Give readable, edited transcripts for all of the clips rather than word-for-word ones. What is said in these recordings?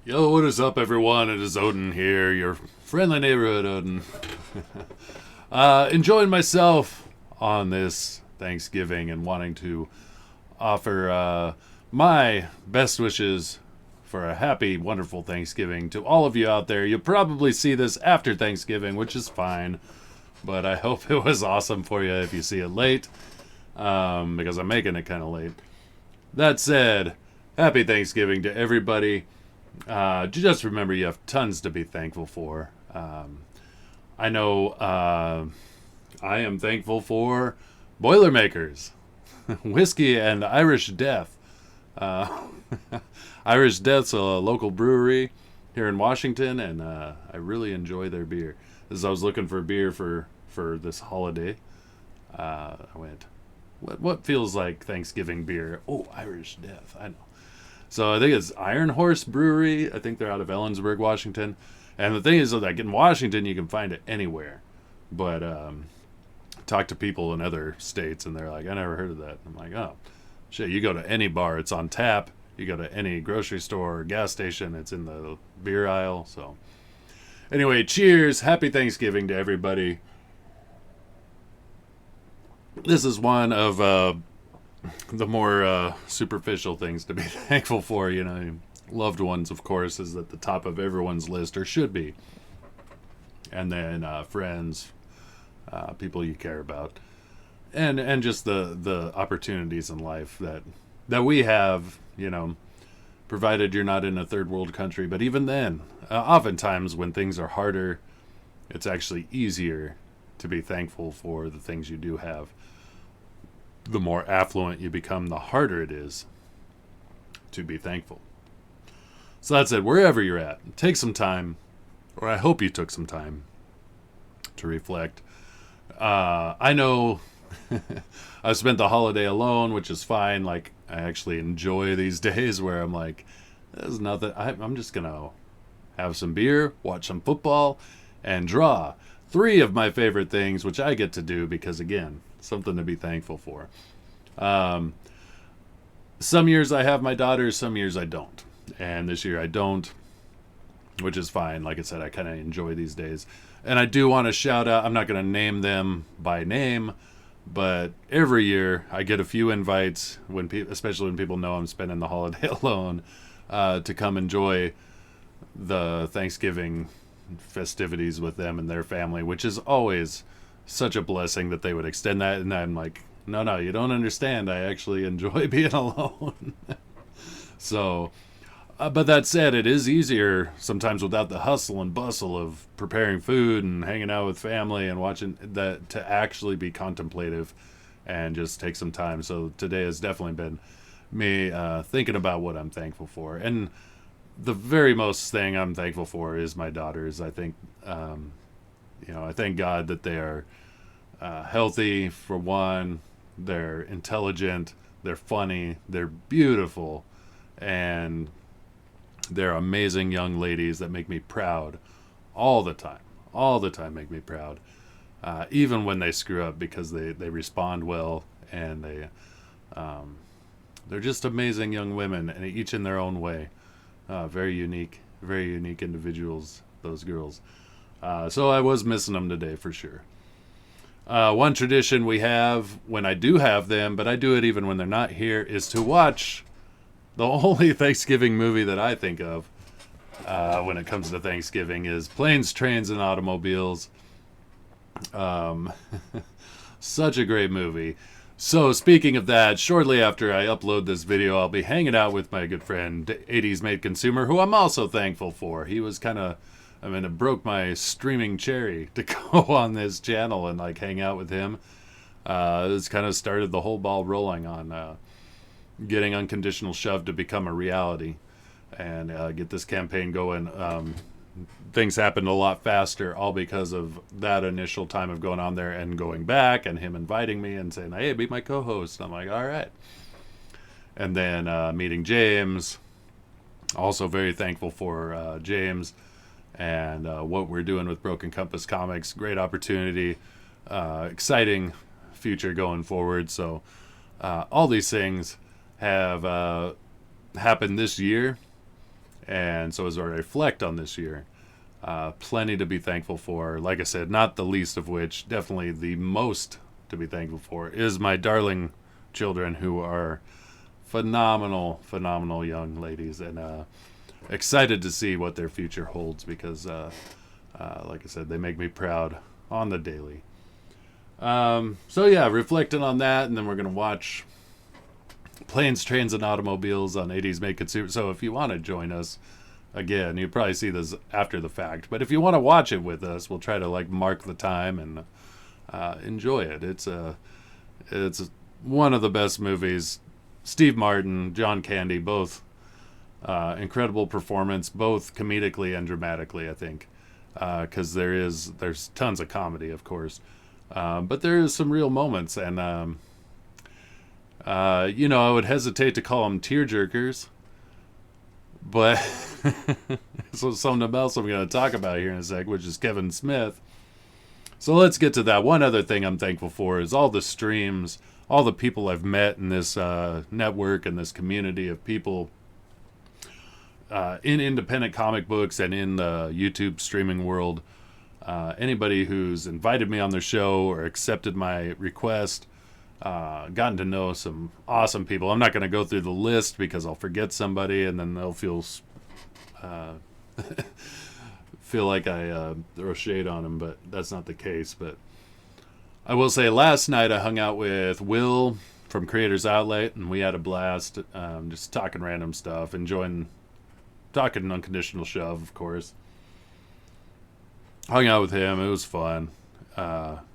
Yo, what is up, everyone? It is Odin here, your friendly neighborhood Odin. Enjoying myself on this Thanksgiving and wanting to offer my best wishes for a happy, wonderful Thanksgiving to all of you out there. You'll probably see this after Thanksgiving, which is fine, but I hope it was awesome for you if you see it late, because I'm making it kind of late. That said, happy Thanksgiving to everybody. Just remember you have tons to be thankful for. I know I am thankful for Boilermakers, whiskey, and Irish Death. Uh, Irish Death's a local brewery here in Washington, and I really enjoy their beer. As I was looking for beer for this holiday, I went, what feels like Thanksgiving beer? Oh, Irish Death. I know. So I think it's Iron Horse Brewery. I think they're out of Ellensburg, Washington. And the thing is, like in Washington, you can find it anywhere. But talk to people in other states, and they're like, I never heard of that. I'm like, oh, shit, you go to any bar, it's on tap. You go to any grocery store or gas station, it's in the beer aisle. So anyway, cheers. Happy Thanksgiving to everybody. This is one of the more superficial things to be thankful for. You know, loved ones, of course, is at the top of everyone's list, or should be. And then friends, people you care about, and just the opportunities in life that we have. You know, provided you're not in a third world country. But even then, oftentimes when things are harder, it's actually easier to be thankful for the things you do have. The more affluent you become, the harder it is to be thankful. So that said, wherever you're at, take some time, or I hope you took some time to reflect. I know I've spent the holiday alone, which is fine. Like, I actually enjoy these days where I'm like, there's nothing. I'm just going to have some beer, watch some football, and draw. Three of my favorite things, which I get to do because, again, something to be thankful for. Some years I have my daughters, some years I don't. And this year I don't, which is fine. Like I said, I kind of enjoy these days. And I do want to shout out, I'm not going to name them by name, but every year I get a few invites, especially when people know I'm spending the holiday alone, to come enjoy the Thanksgiving festivities with them and their family, which is always such a blessing that they would extend that. And I'm like, no, you don't understand. I actually enjoy being alone. So, but that said, it is easier sometimes without the hustle and bustle of preparing food and hanging out with family and watching that, to actually be contemplative and just take some time. So today has definitely been me thinking about what I'm thankful for. And the very most thing I'm thankful for is my daughters. I think, I thank God that they are healthy, for one. They're intelligent, they're funny, they're beautiful, and they're amazing young ladies that make me proud all the time. All the time make me proud. Even when they screw up, because they respond well, and they're just amazing young women, and each in their own way. Very unique individuals, those girls. So I was missing them today for sure. One tradition we have when I do have them, but I do it even when they're not here, is to watch the only Thanksgiving movie that I think of when it comes to Thanksgiving is Planes, Trains, and Automobiles. Such a great movie. So speaking of that, shortly after I upload this video, I'll be hanging out with my good friend 80s Made Consumer, who I'm also thankful for. He was it broke my streaming cherry to go on this channel and like hang out with him. It's kind of started the whole ball rolling on getting Unconditional Shove to become a reality and get this campaign going. Things happened a lot faster, all because of that initial time of going on there and going back, and him inviting me and saying, hey, be my co-host. I'm like, all right. And then meeting James, also very thankful for James and what we're doing with Broken Compass Comics. Great opportunity, exciting future going forward. So all these things have happened this year, And so as I reflect on this year, plenty to be thankful for. Like I said, not the least of which, definitely the most to be thankful for, is my darling children, who are phenomenal, phenomenal young ladies, and excited to see what their future holds, because like I said, they make me proud on the daily. So yeah, reflecting on that, and then we're going to watch Planes, Trains, and Automobiles on 80s Made Consumer. So if you want to join us, again, you probably see this after the fact, but if you want to watch it with us, we'll try to like mark the time and enjoy it. It's one of the best movies. Steve Martin, John Candy, both incredible performance, both comedically and dramatically, I think, because there's tons of comedy, of course, but there is some real moments, and I would hesitate to call them tearjerkers, but so something else I'm going to talk about here in a sec, which is Kevin Smith. So let's get to that. One other thing I'm thankful for is all the streams, all the people I've met in this network and this community of people in independent comic books and in the YouTube streaming world. Anybody who's invited me on their show or accepted my request, gotten to know some awesome people. I'm not going to go through the list because I'll forget somebody and then they'll feel like I throw shade on them, but that's not the case. But I will say, last night I hung out with Will from Creators Outlet, and we had a blast, just talking random stuff, talking Unconditional Shove, of course. Hung out with him. It was fun.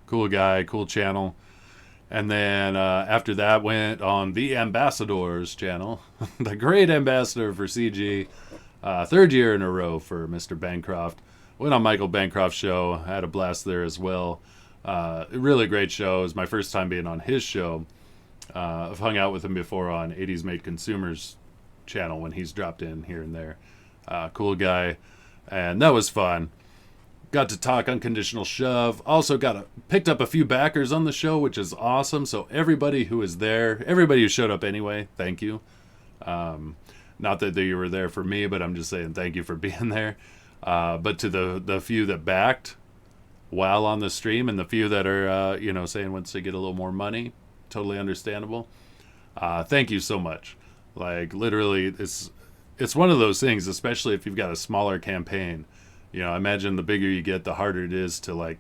Cool guy, cool channel. And then after that, went on the Ambassadors channel, the great ambassador for CG, third year in a row for Mr. Bancroft. Went on Michael Bancroft's show, had a blast there as well. Really great show. It was my first time being on his show. I've hung out with him before on 80s Made Consumers channel when he's dropped in here and there. Cool guy, and that was fun. Got to talk Unconditional Shove. Also picked up a few backers on the show, which is awesome. So everybody who was there, everybody who showed up anyway, thank you. Not that you were there for me, but I'm just saying thank you for being there. But to the few that backed while on the stream, and the few that are saying once they get a little more money, totally understandable. Thank you so much. Like, literally, it's one of those things, especially if you've got a smaller campaign. I imagine the bigger you get, the harder it is to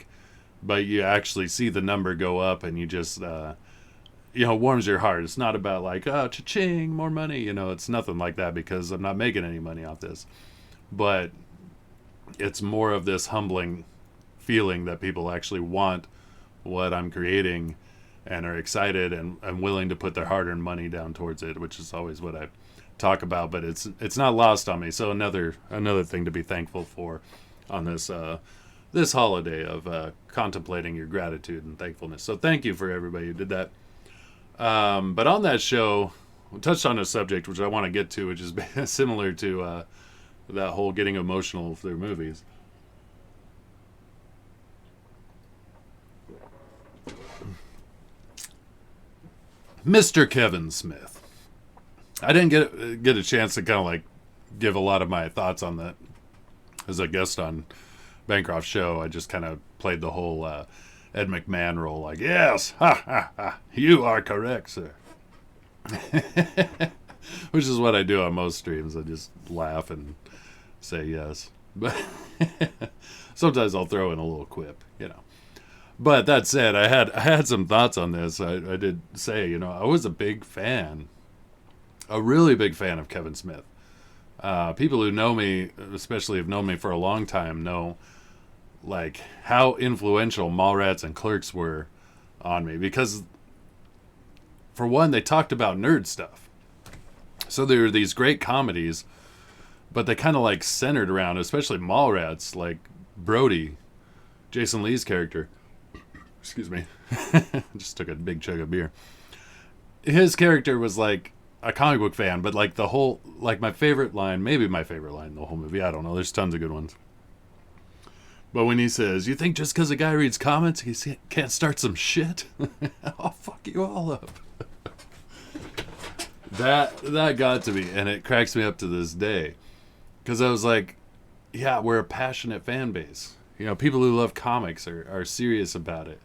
but you actually see the number go up, and you just, warms your heart. It's not about cha-ching, more money. It's nothing like that, because I'm not making any money off this. But it's more of this humbling feeling that people actually want what I'm creating and are excited and willing to put their hard-earned money down towards it, which is always what I talk about, but it's not lost on me. So another thing to be thankful for on this holiday of contemplating your gratitude and thankfulness. So thank you for everybody who did that. But on that show, we touched on a subject which I want to get to, which is similar to that whole getting emotional through movies. Mr. Kevin Smith. I didn't get a chance to kind of give a lot of my thoughts on that as a guest on Bancroft's show. I just kind of played the whole Ed McMahon role, yes, ha ha ha, you are correct, sir. Which is what I do on most streams. I just laugh and say yes. But sometimes I'll throw in a little quip, But that said, I had some thoughts on this. I did say, I was a really big fan of Kevin Smith. People who know me, especially have known me for a long time, know how influential Mallrats and Clerks were on me. Because, for one, they talked about nerd stuff. So there were these great comedies, but they kind of centered around, especially Mallrats, Brody, Jason Lee's character. Excuse me. Just took a big chug of beer. His character was a comic book fan, but the whole, my favorite line, maybe my favorite line in the whole movie, I don't know, there's tons of good ones. But when he says, you think just because a guy reads comics, he can't start some shit? I'll fuck you all up. That got to me, and it cracks me up to this day. because I was like, yeah, we're a passionate fan base. You know, people who love comics are serious about it.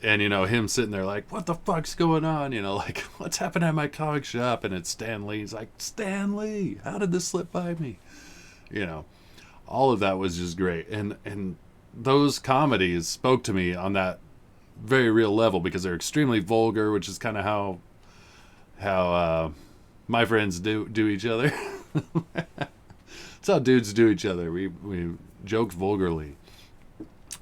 And, you know, him sitting there like, what the fuck's going on? You know, like, what's happening at my comic shop? And it's Stan Lee. He's like, Stan Lee, how did this slip by me? You know, all of that was just great. And those comedies spoke to me on that very real level because they're extremely vulgar, which is kind of how my friends do each other. That's how dudes do each other. We joke vulgarly.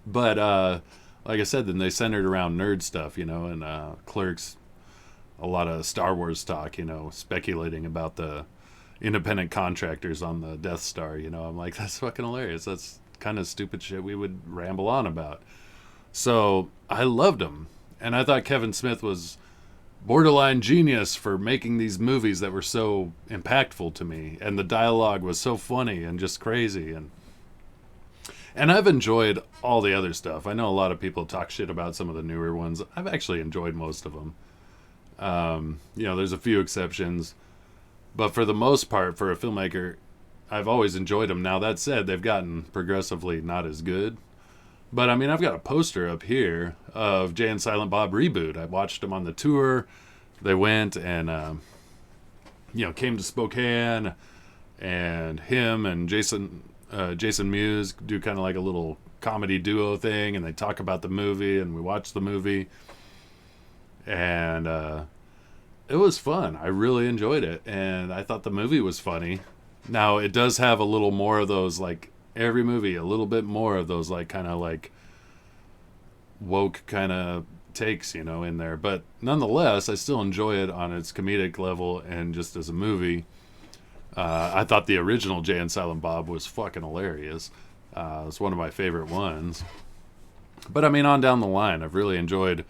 But like I said, then they centered around nerd stuff, you know, and Clerks, a lot of Star Wars talk, you know, speculating about the independent contractors on the Death Star, you know. I'm like, that's fucking hilarious. That's kind of stupid shit we would ramble on about. So I loved him. And I thought Kevin Smith was borderline genius for making these movies that were so impactful to me. And the dialogue was so funny and just crazy. And I've enjoyed all the other stuff. I know a lot of people talk shit about some of the newer ones. I've actually enjoyed most of them. You know, there's a few exceptions. But for the most part, for a filmmaker, I've always enjoyed them. Now, that said, they've gotten progressively not as good. But, I mean, I've got a poster up here of Jay and Silent Bob Reboot. I watched them on the tour. They went and, you know, came to Spokane. And him and Jason Mewes do kind of like a little comedy duo thing. And they talk about the movie. And we watch the movie. And it was fun. I really enjoyed it. And I thought the movie was funny. Now, it does have a little more of those, like, every movie, a little bit more of those, like, kind of, like, woke kind of takes, you know, in there. But nonetheless, I still enjoy it on its comedic level and just as a movie. I thought the original Jay and Silent Bob was fucking hilarious. It's one of my favorite ones. But, I mean, on down the line, I've really enjoyed,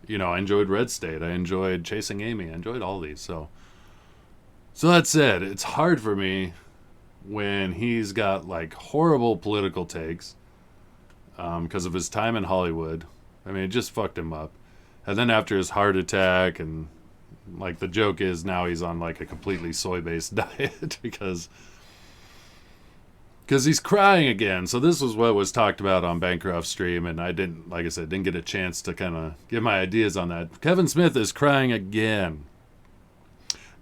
you know, I enjoyed Red State. I enjoyed Chasing Amy. I enjoyed all these, So that said, it's hard for me when he's got like horrible political takes because of his time in Hollywood. I mean, it just fucked him up. And then after his heart attack, and like the joke is now he's on like a completely soy-based diet because he's crying again. So this was what was talked about on Bancroft Stream, and I didn't, like I said, didn't get a chance to kind of give my ideas on that. Kevin Smith is crying again.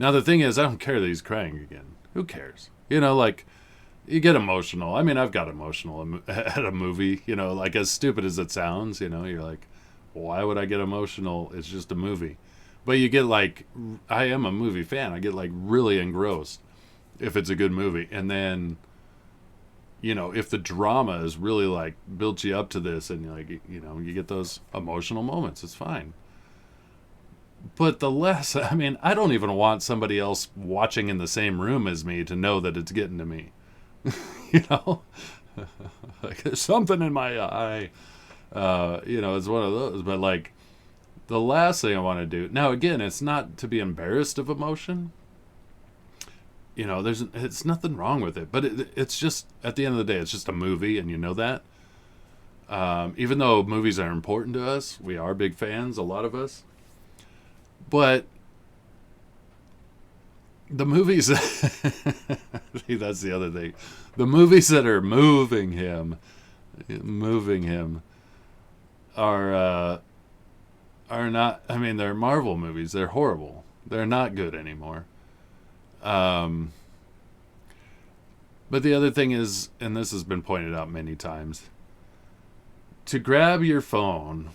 Now, the thing is, I don't care that he's crying again. Who cares? You know, like, you get emotional. I mean, I've got emotional at a movie, you know, like, as stupid as it sounds, you know, you're like, why would I get emotional? It's just a movie. But you get, like, I am a movie fan. I get, like, really engrossed if it's a good movie. And then, you know, if the drama is really, like, built you up to this and, like, you know, you get those emotional moments, it's fine. But the less, I mean, I don't even want somebody else watching in the same room as me to know that it's getting to me. You know? Like, there's something in my eye. You know, it's one of those. But, like, the last thing I want to do... Now, again, it's not to be embarrassed of emotion. You know, it's nothing wrong with it. But it's just, at the end of the day, it's just a movie, and you know that. Even though movies are important to us, we are big fans, a lot of us. But the movies, see, that's the other thing. The movies that are moving him are not, I mean, they're Marvel movies. They're horrible. They're not good anymore. But the other thing is, and this has been pointed out many times, to grab your phone,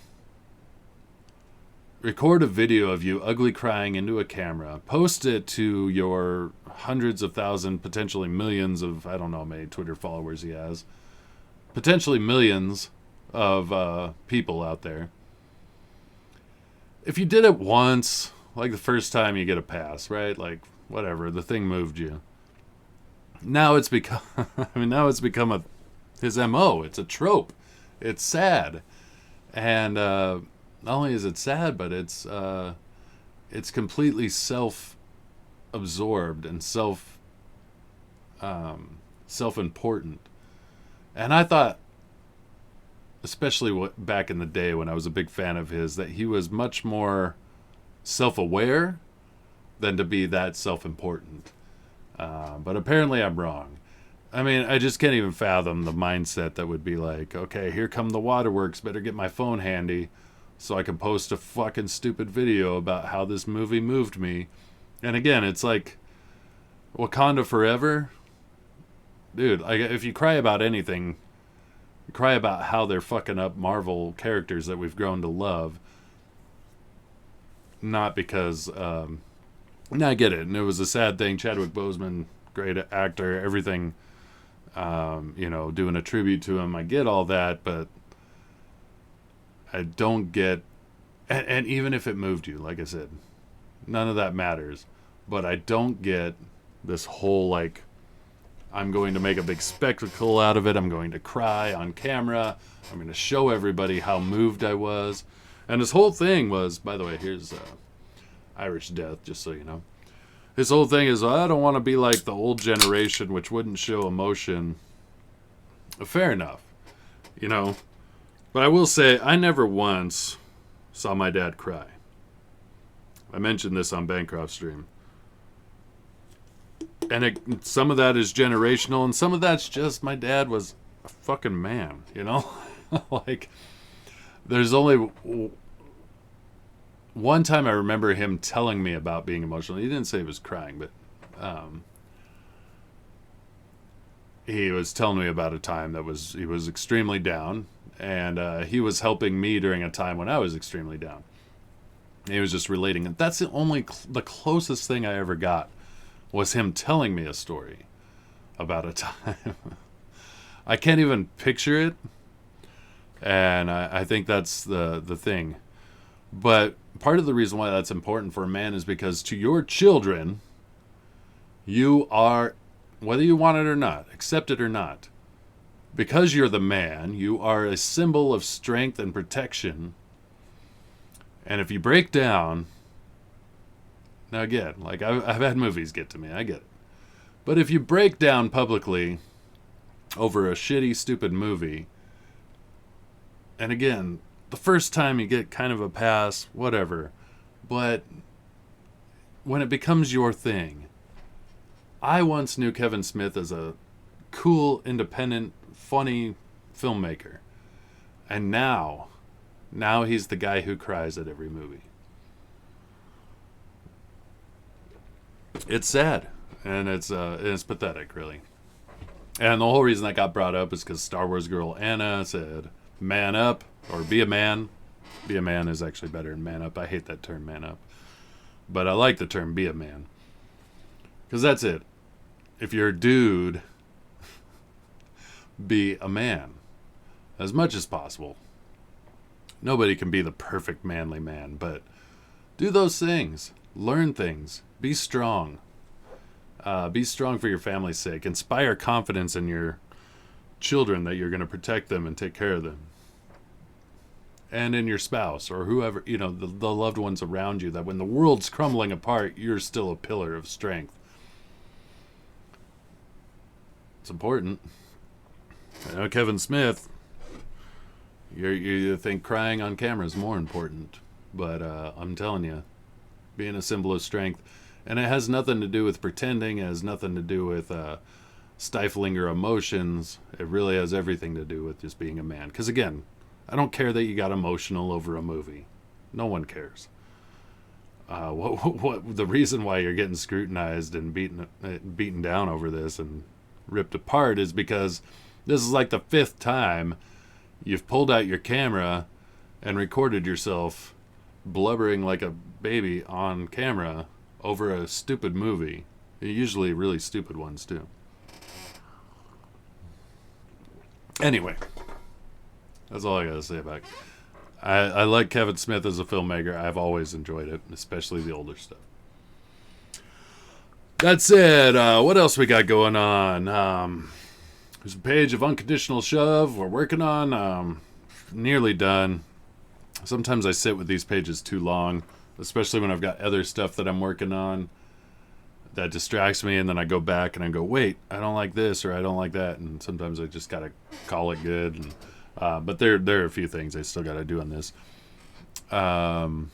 record a video of you ugly crying into a camera, post it to your hundreds of thousands, potentially millions of, I don't know how many Twitter followers he has, potentially millions of people out there. If you did it once, like the first time, you get a pass, right? Like, whatever, the thing moved you. Now it's become, his MO. It's a trope. It's sad. And, not only is it sad, but it's completely self-absorbed and self-important. And I thought, especially back in the day when I was a big fan of his, that he was much more self-aware than to be that self-important. But apparently I'm wrong. I mean, I just can't even fathom the mindset that would be like, okay, here come the waterworks, better get my phone handy so I can post a fucking stupid video about how this movie moved me. And again, it's like Wakanda Forever. Dude, like, if you cry about anything, cry about how they're fucking up Marvel characters that we've grown to love. Not because, no, I get it. And it was a sad thing. Chadwick Boseman, great actor, everything, doing a tribute to him. I get all that, but I don't get, and even if it moved you, like I said, none of that matters. But I don't get this whole, like, I'm going to make a big spectacle out of it. I'm going to cry on camera. I'm going to show everybody how moved I was. And his whole thing was, by the way, here's Irish Death, just so you know. His whole thing is, I don't want to be like the old generation, which wouldn't show emotion. Fair enough, But I will say, I never once saw my dad cry. I mentioned this on Bancroft's stream. And some of that is generational, and some of that's just my dad was a fucking man, Like, there's only one time I remember him telling me about being emotional. He didn't say he was crying, but he was telling me about a time he was extremely down, and he was helping me during a time when I was extremely down. He was just relating, and that's the closest thing I ever got was him telling me a story about a time. I can't even picture it, and I think that's the thing. But part of the reason why that's important for a man is because to your children, you are, whether you want it or not, accept it or not, because you're the man, you are a symbol of strength and protection. And if you break down, now again, like I've had movies get to me, I get it. But if you break down publicly over a shitty, stupid movie, and again, the first time you get kind of a pass, whatever. But when it becomes your thing, I once knew Kevin Smith as a cool, independent, funny filmmaker. And now he's the guy who cries at every movie. It's sad, and it's pathetic, really. And the whole reason that got brought up is because Star Wars girl Anna said, man up, or be a man. Be a man is actually better than man up. I hate that term, man up. But I like the term be a man. Because that's it. If you're a dude, be a man. As much as possible. Nobody can be the perfect manly man, but do those things. Learn things. Be strong. Be strong for your family's sake. Inspire confidence in your children that you're going to protect them and take care of them. And in your spouse or whoever, the loved ones around you, that when the world's crumbling apart, you're still a pillar of strength. It's important. I know Kevin Smith, you think crying on camera is more important, but I'm telling you, being a symbol of strength, and it has nothing to do with pretending, it has nothing to do with stifling your emotions. It really has everything to do with just being a man. Because again, I don't care that you got emotional over a movie. No one cares. What the reason why you're getting scrutinized and beaten down over this and ripped apart is because this is like the 5th time you've pulled out your camera and recorded yourself blubbering like a baby on camera over a stupid movie. Usually really stupid ones too. Anyway, that's all I gotta say about it. I like Kevin Smith as a filmmaker. I've always enjoyed it, especially the older stuff. That said, what else we got going on? There's a page of Unconditional Shove we're working on. Nearly done. Sometimes I sit with these pages too long, especially when I've got other stuff that I'm working on that distracts me, and then I go back and I go, wait, I don't like this or I don't like that, and sometimes I just gotta call it good. And, but there are a few things I still gotta do on this. I'm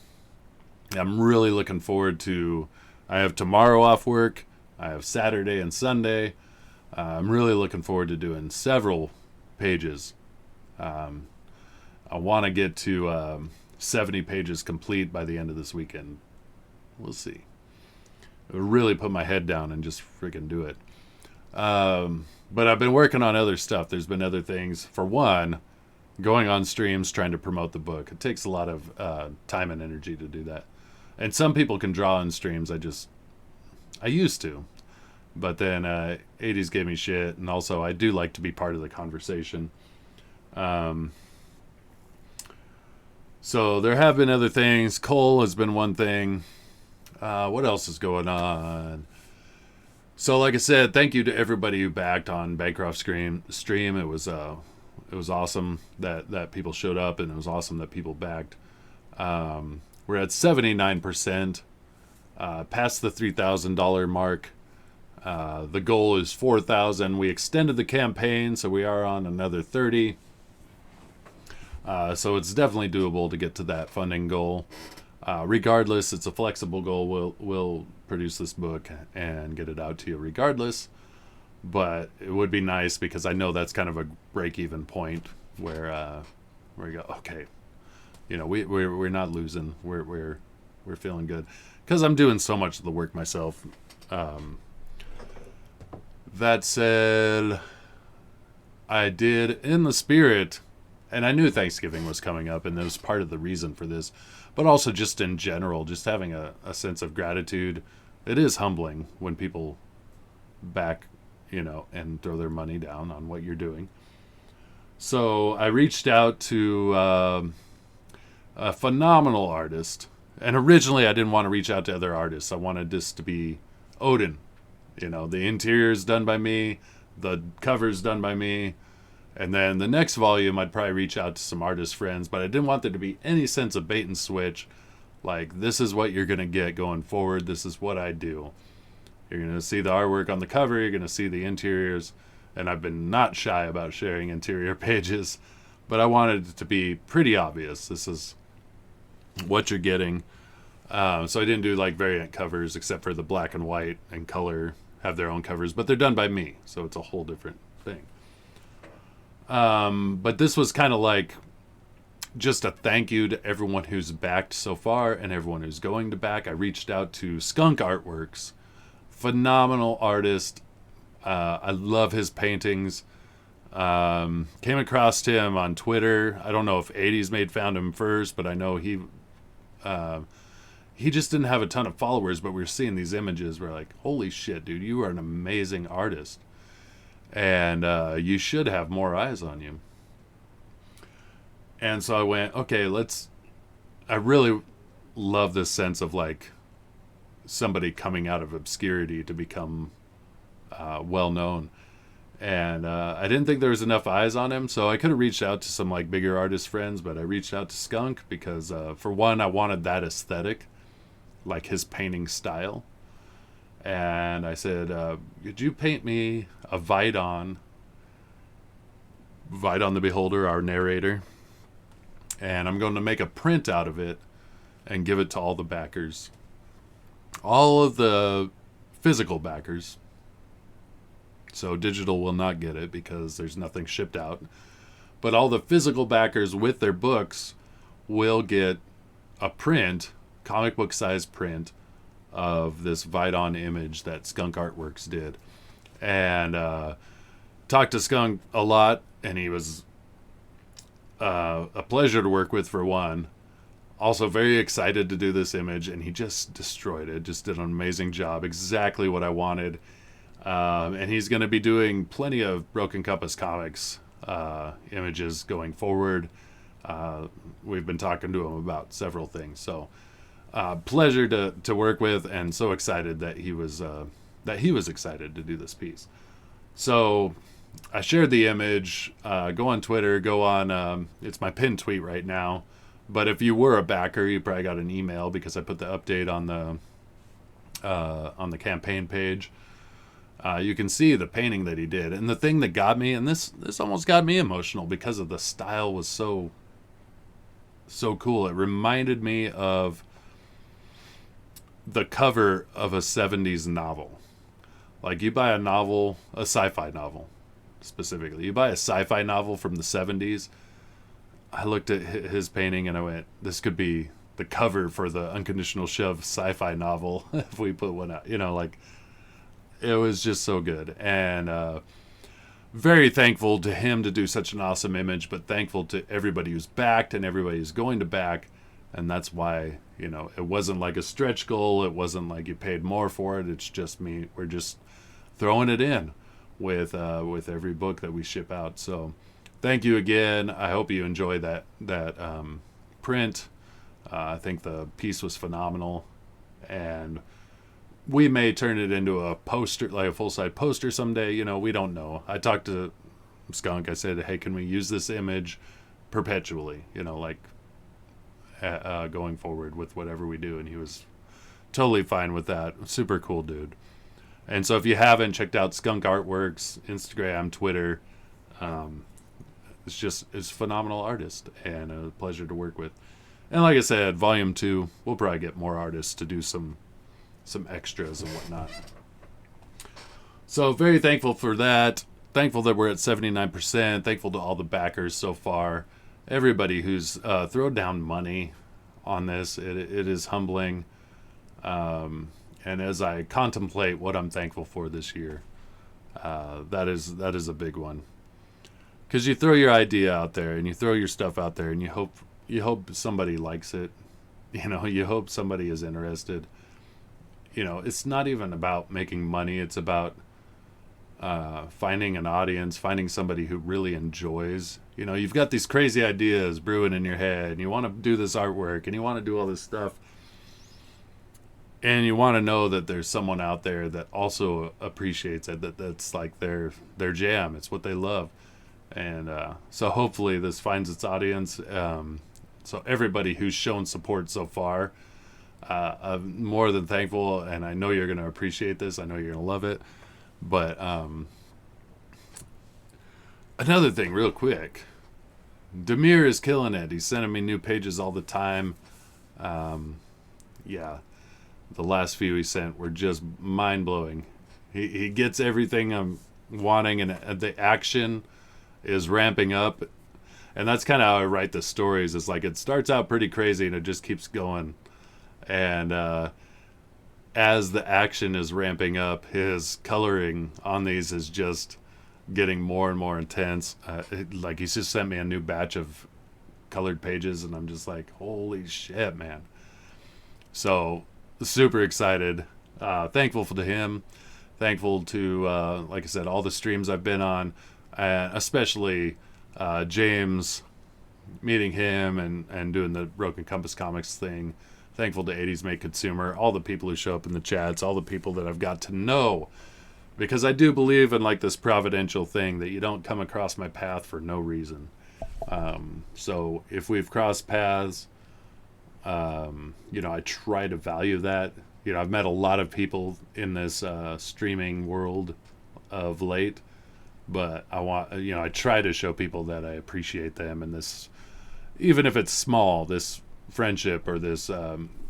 really looking forward to. I have tomorrow off work. I have Saturday and Sunday. I'm really looking forward to doing several pages. Um, I want to get to 70 pages complete by the end of this weekend. We'll see. I'll really put my head down and just freaking do it. But I've been working on other stuff. There's been other things. For one, going on streams trying to promote the book. It takes a lot of time and energy to do that. And some people can draw on streams. I used to. But then 80s gave me shit. And also, I do like to be part of the conversation. So there have been other things. Cole has been one thing. What else is going on? So, like I said, thank you to everybody who backed on Bancroft's stream. It was awesome that people showed up, and it was awesome that people backed. We're at 79%, past the $3,000 mark. The goal is $4,000. We extended the campaign, so we are on another 30. So it's definitely doable to get to that funding goal. Regardless, it's a flexible goal. We'll produce this book and get it out to you regardless. But it would be nice because I know that's kind of a break-even point where we go, okay, we're not losing. We're feeling good because I'm doing so much of the work myself. That said, I did in the spirit, and I knew Thanksgiving was coming up, and that was part of the reason for this. But also just in general, just having a sense of gratitude. It is humbling when people back, and throw their money down on what you're doing. So I reached out to a phenomenal artist. And originally I didn't want to reach out to other artists. I wanted this to be Odin. The interior's done by me. The cover's done by me. And then the next volume, I'd probably reach out to some artist friends, but I didn't want there to be any sense of bait and switch. Like, this is what you're going to get going forward. This is what I do. You're going to see the artwork on the cover. You're going to see the interiors. And I've been not shy about sharing interior pages, but I wanted it to be pretty obvious. This is what you're getting. So I didn't do like variant covers, except for the black and white and color have their own covers, but they're done by me. So it's a whole different thing. But this was kind of like just a thank you to everyone who's backed so far and everyone who's going to back. I reached out to Skunk Artworks, phenomenal artist. I love his paintings. Came across him on Twitter. I don't know if 80s Made found him first, but I know he just didn't have a ton of followers, but we were seeing these images. We're like, holy shit, dude, you are an amazing artist. And you should have more eyes on you. And so I went, okay, I really love this sense of like somebody coming out of obscurity to become well known. And I didn't think there was enough eyes on him, so I could have reached out to some like bigger artist friends, but I reached out to Skunk because for one, I wanted that aesthetic, like his painting style. And I said, could you paint me a Vidon the Beholder, our narrator? And I'm going to make a print out of it and give it to all the backers. All of the physical backers. So digital will not get it because there's nothing shipped out. But all the physical backers with their books will get a print, comic book size print, of this Vidon image that Skunk Artworks did. And talked to Skunk a lot, and he was a pleasure to work with for one. Also very excited to do this image, and he just destroyed it. Just did an amazing job. Exactly what I wanted. And he's going to be doing plenty of Broken Compass Comics images going forward. We've been talking to him about several things. So pleasure to work with, and so excited that he was excited to do this piece. So I shared the image. Go on Twitter. Go on. It's my pinned tweet right now. But if you were a backer, you probably got an email because I put the update on the campaign page. You can see the painting that he did, and the thing that got me, and this almost got me emotional because of the style was so cool. It reminded me of the cover of a 70s novel. Like you buy a novel, a sci-fi novel specifically. You buy a sci-fi novel from the 70s. I looked at his painting and I went, this could be the cover for the Unconditional Shove sci-fi novel if we put one out. Like it was just so good. And very thankful to him to do such an awesome image, but thankful to everybody who's backed and everybody who's going to back. And that's why, it wasn't like a stretch goal. It wasn't like you paid more for it. It's just me. We're just throwing it in with every book that we ship out. So thank you again. I hope you enjoy that print. I think the piece was phenomenal, and we may turn it into a poster, like a full-size poster someday. We don't know. I talked to Skunk. I said, hey, can we use this image perpetually, going forward with whatever we do? And he was totally fine with that. Super cool dude. And so if you haven't checked out Skunk Artworks, Instagram, Twitter, it's a phenomenal artist and a pleasure to work with. And like I said, Volume 2, we'll probably get more artists to do some extras and whatnot. So very thankful for that. Thankful that we're at 79%. Thankful to all the backers so far. Everybody who's thrown down money on this. It is humbling. And as I contemplate what I'm thankful for this year, that is a big one. Because you throw your idea out there and you throw your stuff out there and you hope somebody likes it. You hope somebody is interested. It's not even about making money. It's about finding an audience, finding somebody who really enjoys. You've got these crazy ideas brewing in your head and you want to do this artwork and you want to do all this stuff. And you want to know that there's someone out there that also appreciates it, that's like their jam. It's what they love. And so hopefully this finds its audience. So everybody who's shown support so far, I'm more than thankful. And I know you're going to appreciate this. I know you're going to love it. But another thing real quick. Demir is killing it. He's sending me new pages all the time. Yeah. The last few he sent were just mind-blowing. He gets everything I'm wanting, and the action is ramping up. And that's kind of how I write the stories. It's like it starts out pretty crazy, and it just keeps going. And as the action is ramping up, his coloring on these is just getting more and more intense. Like he's just sent me a new batch of colored pages, and I'm just like, holy shit, man. So super excited, thankful to him, thankful to like I said, all the streams I've been on, especially James, meeting him and doing the Broken Compass Comics thing. Thankful to 80s Made Consumer, all the people who show up in the chats, all the people that I've got to know, because I do believe in like this providential thing that you don't come across my path for no reason. So if we've crossed paths, I try to value that. I've met a lot of people in this streaming world of late, but I try to show people that I appreciate them, and this, even if it's small, this friendship or this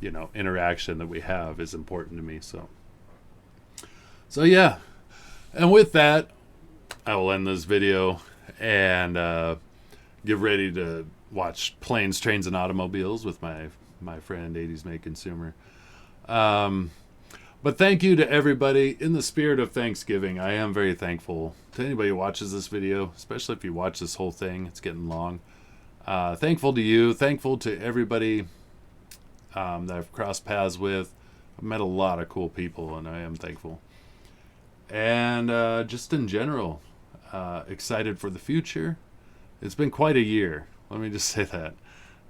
interaction that we have is important to me. So yeah, and with that, I will end this video and get ready to watch Planes, Trains, and Automobiles with my friend 80s Made Consumer. But thank you to everybody. In the spirit of Thanksgiving, I am very thankful to anybody who watches this video, especially if you watch this whole thing. It's getting long. Thankful to you. Thankful to everybody that I've crossed paths with. I've met a lot of cool people, and I am thankful. And just in general, excited for the future. It's been quite a year. Let me just say that.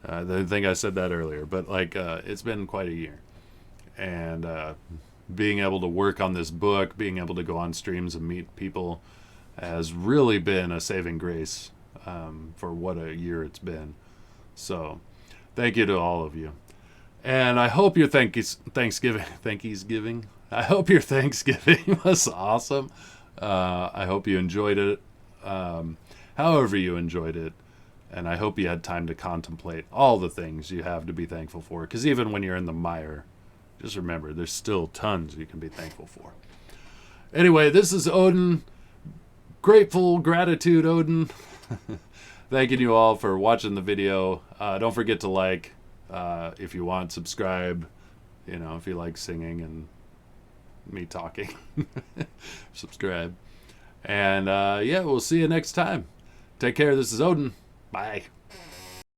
I think I said that earlier, but it's been quite a year. And being able to work on this book, being able to go on streams and meet people has really been a saving grace for what a year it's been. So thank you to all of you. And I hope your Thanksgiving I hope your Thanksgiving was awesome. I hope you enjoyed it, however you enjoyed it. And I hope you had time to contemplate all the things you have to be thankful for. Because even when you're in the mire, just remember, there's still tons you can be thankful for. Anyway, this is Odin. Grateful gratitude, Odin. Thanking you all for watching the video. Don't forget to like if you want, subscribe. If you like singing and me talking, subscribe. And yeah, we'll see you next time. Take care. This is Odin. Bye.